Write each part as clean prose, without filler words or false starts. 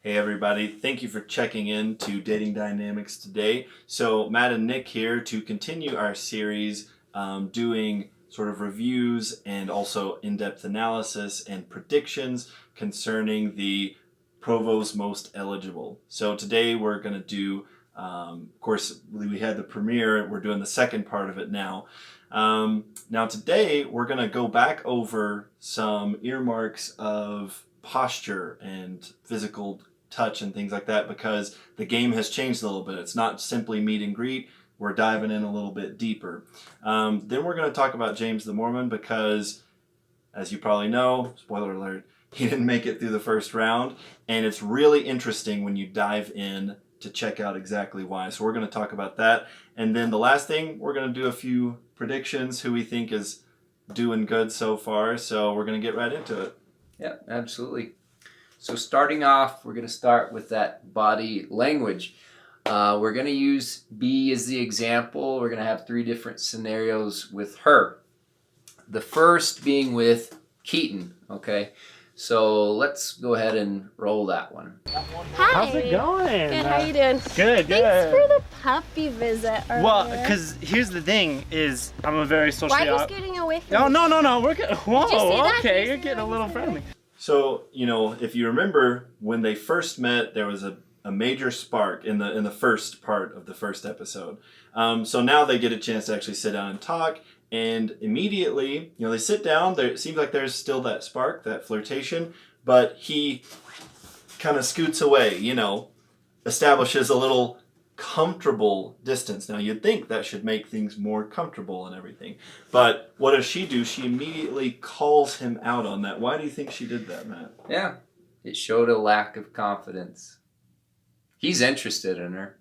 Hey everybody, thank you for checking in to Dating Dynamics today. So Matt and Nick here to continue our series doing sort of reviews and also in-depth analysis and predictions concerning the Provo's most eligible. So today we're going to do, of course we had the premiere, we're doing the second part of it now. Now today we're going to go back over some earmarks of posture and physical touch and things like that, because the game has changed a little bit. It's not simply meet and greet. We're diving in a little bit deeper. Then we're going to talk about James the Mormon because, as you probably know, spoiler alert, he didn't make it through the first round, and it's really interesting when you dive in to check out exactly why. So we're going to talk about that. And then the last thing, we're going to do a few predictions, who we think is doing good so far. So we're going to get right into it. Yeah, absolutely. So starting off, we're going to start with that body language. We're going to use B as the example. We're going to have 3 different scenarios with her. The first being with Keaton, okay? So let's go ahead and roll that one. Hi. How's it going? Good, how you doing? Good, good. Thanks for the puppy visit earlier. Well, because here's the thing is, I'm a very social... Why are you scooting away from me? No, we're good. Whoa, Did you see that? okay, Did you you're see getting that? a little friendly. So, if you remember when they first met, there was a major spark in the first part of the first episode. So now they get a chance to actually sit down and talk, and immediately, they sit down. It seems like there's still that spark, that flirtation, but he kind of scoots away, establishes a little comfortable distance. Now, you'd think that should make things more comfortable and everything. But what does she do? She immediately calls him out on that. Why do you think she did that, Matt? Yeah, it showed a lack of confidence. He's interested in her.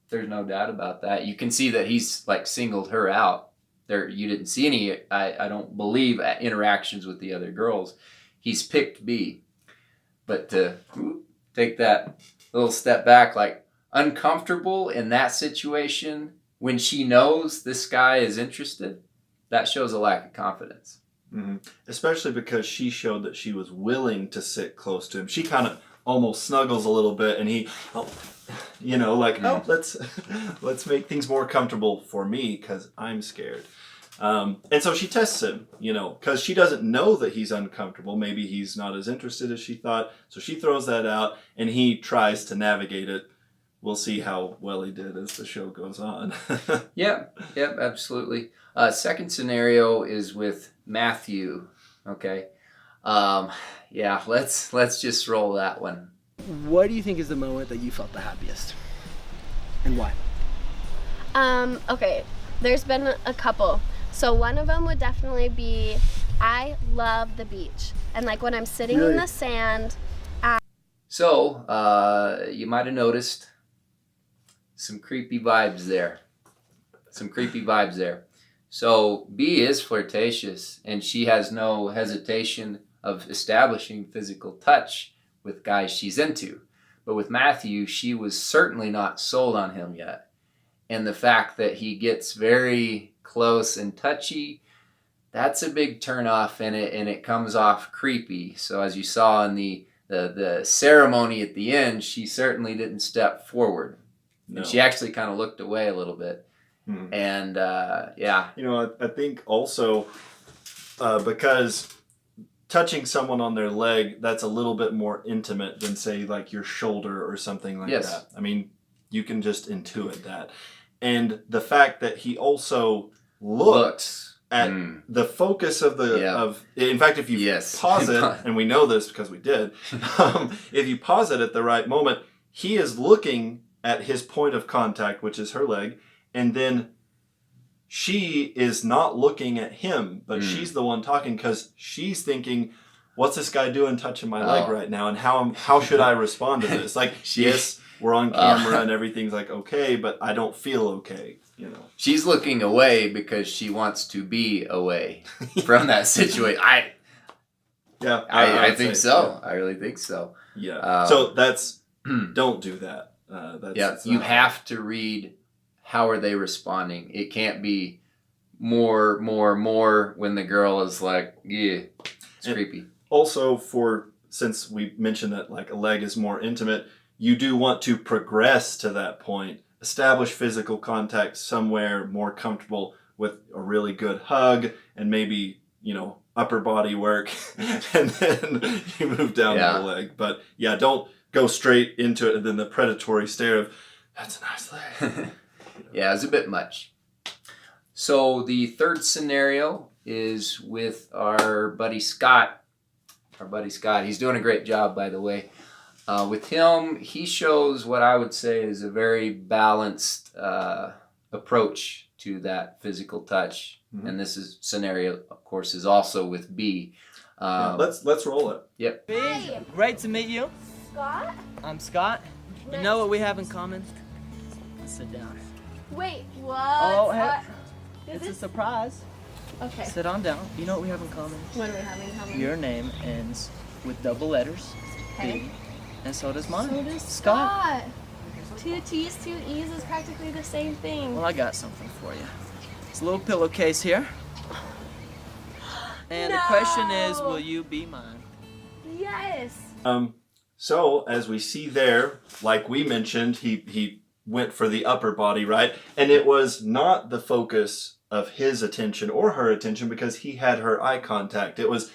There's no doubt about that. You can see that he's singled her out. You didn't see any, I don't believe, interactions with the other girls. He's picked B. But to take that little step back, uncomfortable in that situation when she knows this guy is interested, that shows a lack of confidence. Mm-hmm. Especially because she showed that she was willing to sit close to him. She kind of almost snuggles a little bit, and he, let's make things more comfortable for me because I'm scared. And so she tests him, because she doesn't know that he's uncomfortable. Maybe he's not as interested as she thought. So she throws that out, and he tries to navigate it. We'll see how well he did as the show goes on. Yep, absolutely. Second scenario is with Matthew. Okay. Let's just roll that one. What do you think is the moment that you felt the happiest? And why? Okay, there's been a couple. So one of them would definitely be, I love the beach. And when I'm sitting in the sand. So, you might have noticed some creepy vibes there. So B is flirtatious, and she has no hesitation of establishing physical touch with guys she's into. But with Matthew, she was certainly not sold on him yet. And the fact that he gets very close and touchy, that's a big turnoff, and it comes off creepy. So as you saw in the ceremony at the end, she certainly didn't step forward. No. And she actually kind of looked away a little bit. Hmm. And I think also because touching someone on their leg, that's a little bit more intimate than, say, your shoulder or something like that. I mean, you can just intuit that. And the fact that he also looks at the focus of in fact, if you pause it, and we know this because we did, if you pause it at the right moment, he is looking at his point of contact, which is her leg, and then she is not looking at him, but she's the one talking because she's thinking, what's this guy doing touching my leg right now, and how should I respond to this? Yes, we're on camera and everything's okay, but I don't feel okay, She's looking away because she wants to be away from that situation. I think so. Yeah. I really think so. Yeah. So that's, don't do that. You have to read, how are they responding? It can't be more when the girl is it's creepy. Also, for since we mentioned that like a leg is more intimate, you do want to progress to that point, establish physical contact somewhere more comfortable with a really good hug and maybe, upper body work, and then you move down to the leg. But yeah, don't go straight into it and then the predatory stare of, that's a nice leg. Yeah, it's a bit much. So the third scenario is with our buddy Scott. He's doing a great job, by the way. With him, he shows what I would say is a very balanced approach to that physical touch. Mm-hmm. And this scenario, of course, is also with B. Let's roll it. Yep. Hey, great to meet you. Scott? I'm Scott. You know what we have in common? Sit down. Wait, what? Oh, hey. It's a surprise. Okay. Sit on down. You know what we have in common? What do we have in common? Your name ends with double letters. Okay. B. And so does mine. So does Scott. 2 T's, 2 E's is practically the same thing. Well, I got something for you. It's a little pillowcase here. And the question is, will you be mine? Yes. So as we see there, like we mentioned, he went for the upper body, right? And it was not the focus of his attention or her attention because he had her eye contact. It was,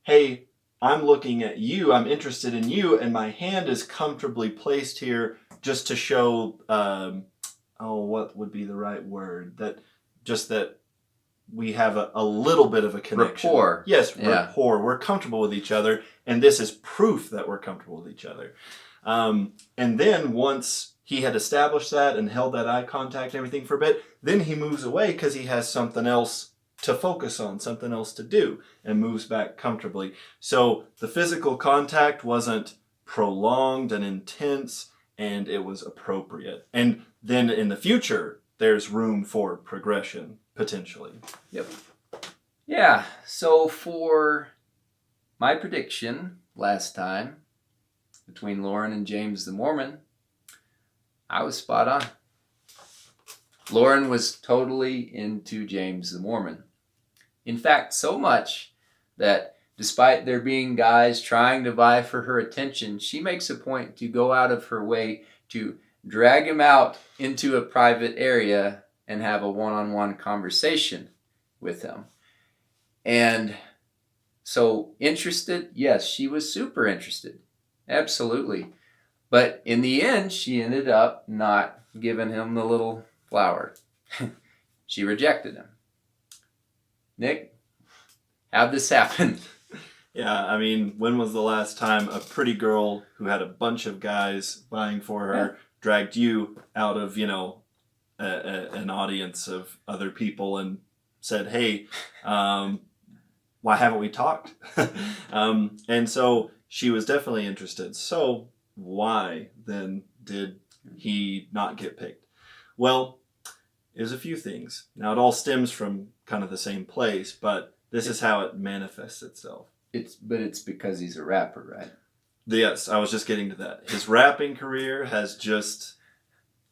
hey, I'm looking at you, I'm interested in you, and my hand is comfortably placed here just to show, what would be the right word? That we have a little bit of a connection. Rapport. Yes, rapport. We're comfortable with each other, and this is proof that we're comfortable with each other. And then once he had established that and held that eye contact and everything for a bit, then he moves away because he has something else to focus on, something else to do, and moves back comfortably. So the physical contact wasn't prolonged and intense, and it was appropriate. And then in the future, there's room for progression, potentially. Yep. Yeah, so for my prediction last time between Lauren and James the Mormon, I was spot on. Lauren was totally into James the Mormon. In fact, so much that despite there being guys trying to vie for her attention, she makes a point to go out of her way to drag him out into a private area and have a one-on-one conversation with him. And so interested? Yes, she was super interested. Absolutely. But in the end, she ended up not giving him the little flower. She rejected him. Nick, how'd this happen? Yeah, I mean, when was the last time a pretty girl who had a bunch of guys vying for her dragged you out of, an audience of other people and said, hey, why haven't we talked? And so she was definitely interested. So why then did he not get picked? Well, there's a few things. Now, it all stems from kind of the same place, but this is how it manifests itself. It's because he's a rapper, right? Yes, I was just getting to that. His rapping career has just,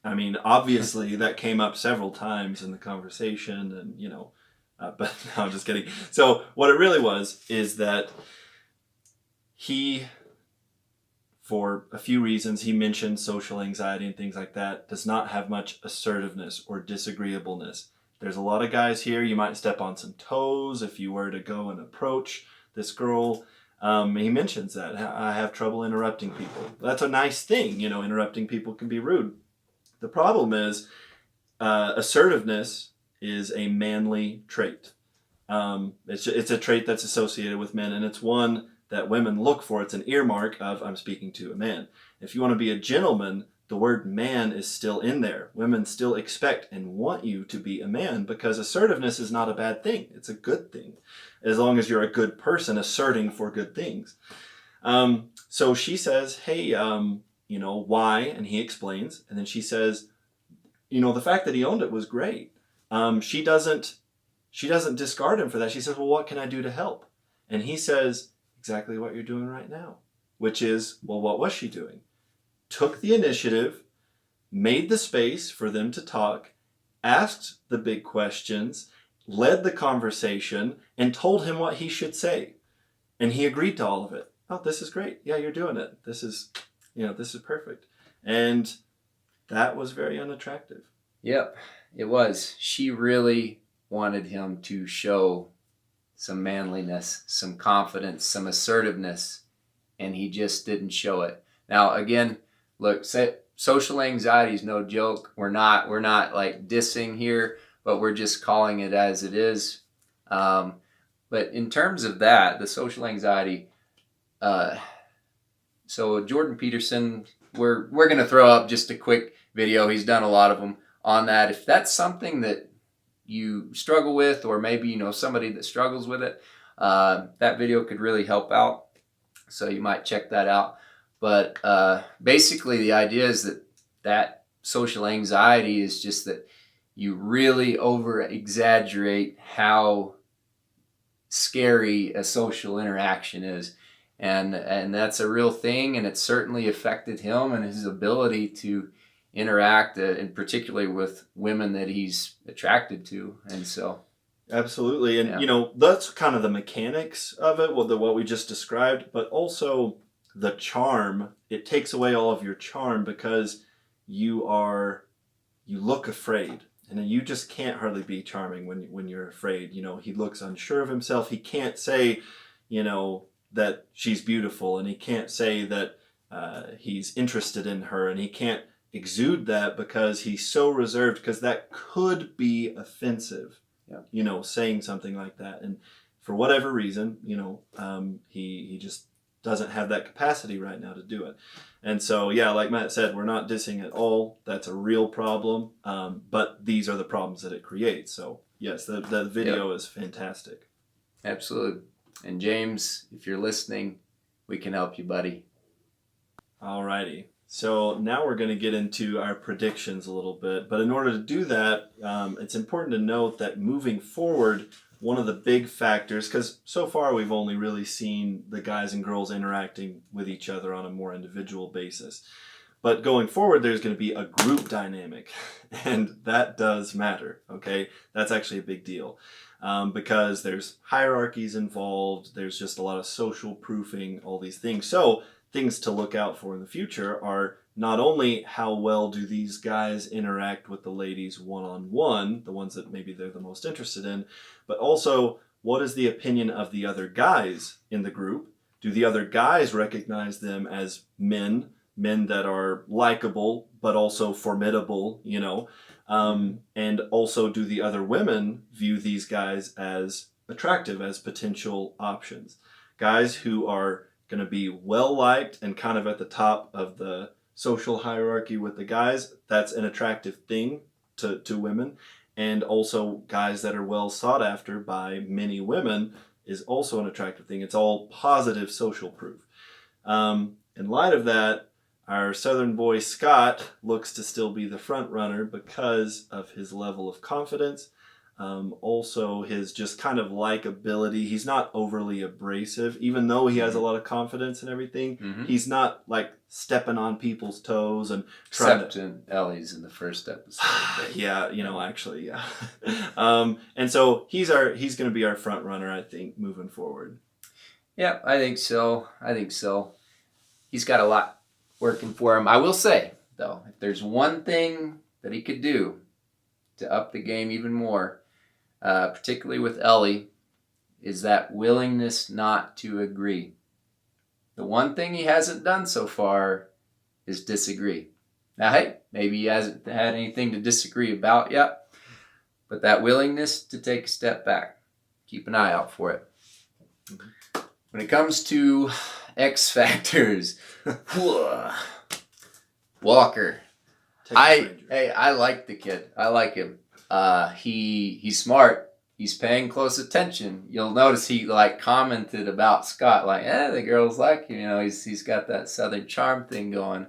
obviously that came up several times in the conversation and, but no, I'm just kidding. So what it really was is that he, for a few reasons, he mentioned social anxiety and things like that, does not have much assertiveness or disagreeableness. There's a lot of guys here, you might step on some toes if you were to go and approach this girl. He mentions that. I have trouble interrupting people. That's a nice thing, interrupting people can be rude. The problem is assertiveness is a manly trait. It's a trait that's associated with men, and it's one that women look for. It's an earmark of, I'm speaking to a man. If you want to be a gentleman, the word man is still in there. Women still expect and want you to be a man because assertiveness is not a bad thing. It's a good thing. As long as you're a good person asserting for good things. So she says, hey, why? And he explains. And then she says, the fact that he owned it was great. She doesn't discard him for that. She says, well, what can I do to help? And he says, exactly what you're doing right now. Which is, well, what was she doing? Took the initiative, made the space for them to talk, asked the big questions, led the conversation, and told him what he should say. And he agreed to all of it. oh, this is great. Yeah, you're doing it. This is perfect. And that was very unattractive. Yep, it was. She really wanted him to show some manliness, some confidence, some assertiveness, and he just didn't show it. Now, again, look, social anxiety is no joke. We're not like dissing here, but we're just calling it as it is. But in terms of that, the social anxiety, so Jordan Peterson, we're going to throw up just a quick video. He's done a lot of them on that. If that's something that you struggle with, or maybe you know somebody that struggles with it, that video could really help out. So you might check that out. But basically the idea is that social anxiety is just that you really over exaggerate how scary a social interaction is. And that's a real thing, and it certainly affected him and his ability to interact, and particularly with women that he's attracted to. And so absolutely. And that's kind of the mechanics of it, what we just described, but also the charm. It takes away all of your charm because you look afraid, and you just can't hardly be charming when you're afraid. He looks unsure of himself. He can't say that she's beautiful, and he can't say that he's interested in her, and he can't exude that because he's so reserved, because that could be offensive. Saying something like that, and for whatever reason, he just doesn't have that capacity right now to do it. And so, yeah, like Matt said, we're not dissing at all. That's a real problem, but these are the problems that it creates. So yes, the video is fantastic. Absolutely. And James, if you're listening, we can help you, buddy. Alrighty. So now we're going to get into our predictions a little bit. But in order to do that, it's important to note that moving forward, one of the big factors, because so far we've only really seen the guys and girls interacting with each other on a more individual basis. But going forward, there's going to be a group dynamic, and that does matter, okay? That's actually a big deal, because there's hierarchies involved, there's just a lot of social proofing, all these things. So things to look out for in the future are not only how well do these guys interact with the ladies one-on-one, the ones that maybe they're the most interested in, but also what is the opinion of the other guys in the group? Do the other guys recognize them as men that are likable but also formidable, and also do the other women view these guys as attractive, as potential options? Guys who are going to be well liked and kind of at the top of the social hierarchy with the guys, that's an attractive thing to women. And also guys that are well sought after by many women is also an attractive thing. It's all positive social proof. In light of that, our Southern boy Scott looks to still be the front runner because of his level of confidence. Also his just kind of likability. He's not overly abrasive, even though he has a lot of confidence and everything. Mm-hmm. He's not like stepping on people's toes and trying Except in Ellie's in the first episode. Yeah, actually, yeah. And so he's going to be our front runner, I think, moving forward. Yeah, I think so. He's got a lot working for him. I will say, though, if there's one thing that he could do to up the game even more, particularly with Ellie, is that willingness not to agree. The one thing he hasn't done so far is disagree. Now, hey, maybe he hasn't had anything to disagree about yet, but that willingness to take a step back, keep an eye out for it. When it comes to X factors, Walker. I like the kid. I like him. He's smart. He's paying close attention. You'll notice he commented about Scott, the girls like him. He's got that Southern charm thing going.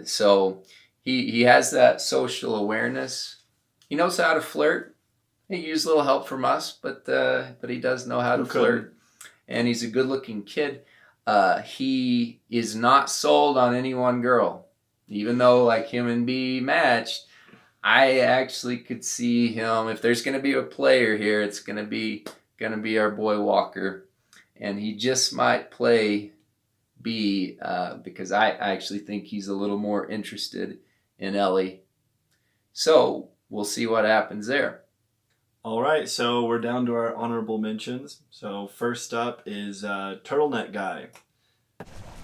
So he has that social awareness. He knows how to flirt. He used a little help from us, but he does know how to flirt. And he's a good-looking kid. He is not sold on any one girl, even though him and B matched. I actually could see him, if there's going to be a player here, it's going to be our boy Walker. and he just might play B because I actually think he's a little more interested in Ellie. So we'll see what happens there. All right, so we're down to our honorable mentions. So first up is Turtleneck Guy.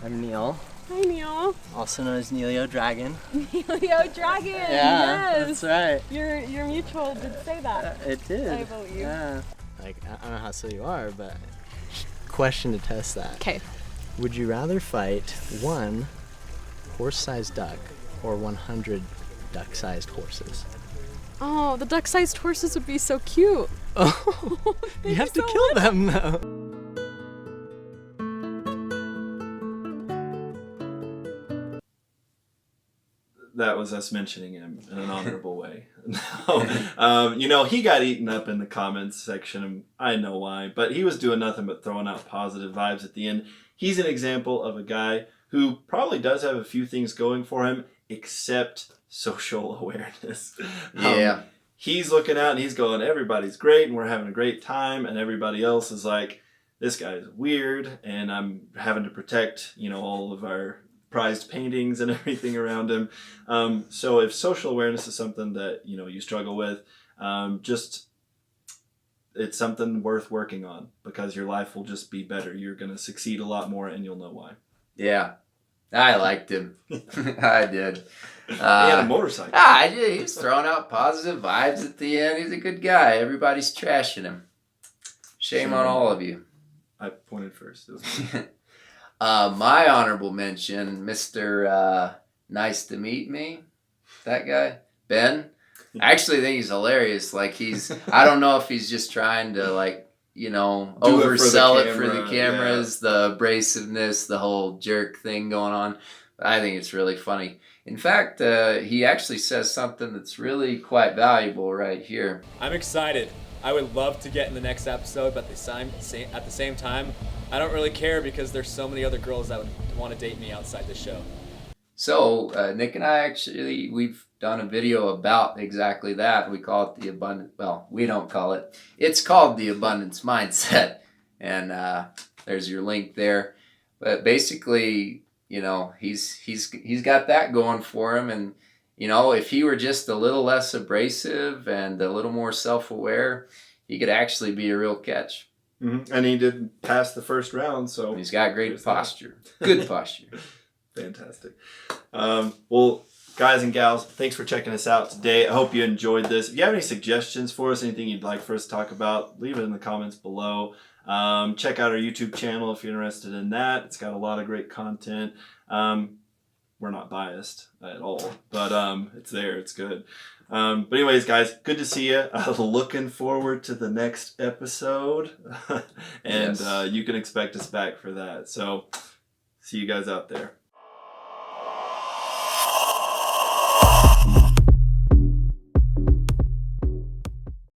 I'm Neil, Hi, Neil. also known as Neilio Dragon. Neilio Dragon. Yeah, Yes. that's right. Your mutual did say that. It did. I believe. Yeah. Like, I don't know how silly you are, but question to test that. Okay. Would you rather fight 1 horse-sized duck or 100 duck-sized horses? Oh, the duck-sized horses would be so cute. Oh, you have to so kill them though. That was us mentioning him in an honorable way. No, he got eaten up in the comments section, and I know why, but he was doing nothing but throwing out positive vibes at the end. He's an example of a guy who probably does have a few things going for him, except social awareness. Yeah. He's looking out and he's going, everybody's great and we're having a great time, and everybody else is like, this guy's weird and I'm having to protect, all of our prized paintings and everything around him. So if social awareness is something that, you struggle with, it's something worth working on, because your life will just be better. You're going to succeed a lot more and you'll know why. Yeah, I liked him. I did. He had a motorcycle. He was throwing out positive vibes at the end. He's a good guy. Everybody's trashing him. Shame on all of you. I pointed first. It was me. My honorable mention, Mr. Nice to Meet Me, that guy, Ben. I actually think he's hilarious. Like, I don't know if he's just trying to, oversell it for the cameras, the abrasiveness, the whole jerk thing going on. But I think it's really funny. In fact, he actually says something that's really quite valuable right here. I'm excited. I would love to get in the next episode, but at the same time, I don't really care because there's so many other girls that would want to date me outside the show. So Nick and I we've done a video about exactly that. We call it the abundant. Well, we don't call it. It's called the abundance mindset, and there's your link there. But basically, he's got that going for him, and if he were just a little less abrasive and a little more self-aware, he could actually be a real catch. Mm-hmm. And he did pass the first round, so he's got great posture. Good posture. Fantastic. Well, guys and gals, thanks for checking us out today. I hope you enjoyed this. If you have any suggestions for us, anything you'd like for us to talk about, leave it in the comments below. Check out our YouTube channel if you're interested in that. It's got a lot of great content. We're not biased at all, but it's there. It's good. But anyways, guys, good to see you. Looking forward to the next episode. And Yes. You can expect us back for that. So see you guys out there.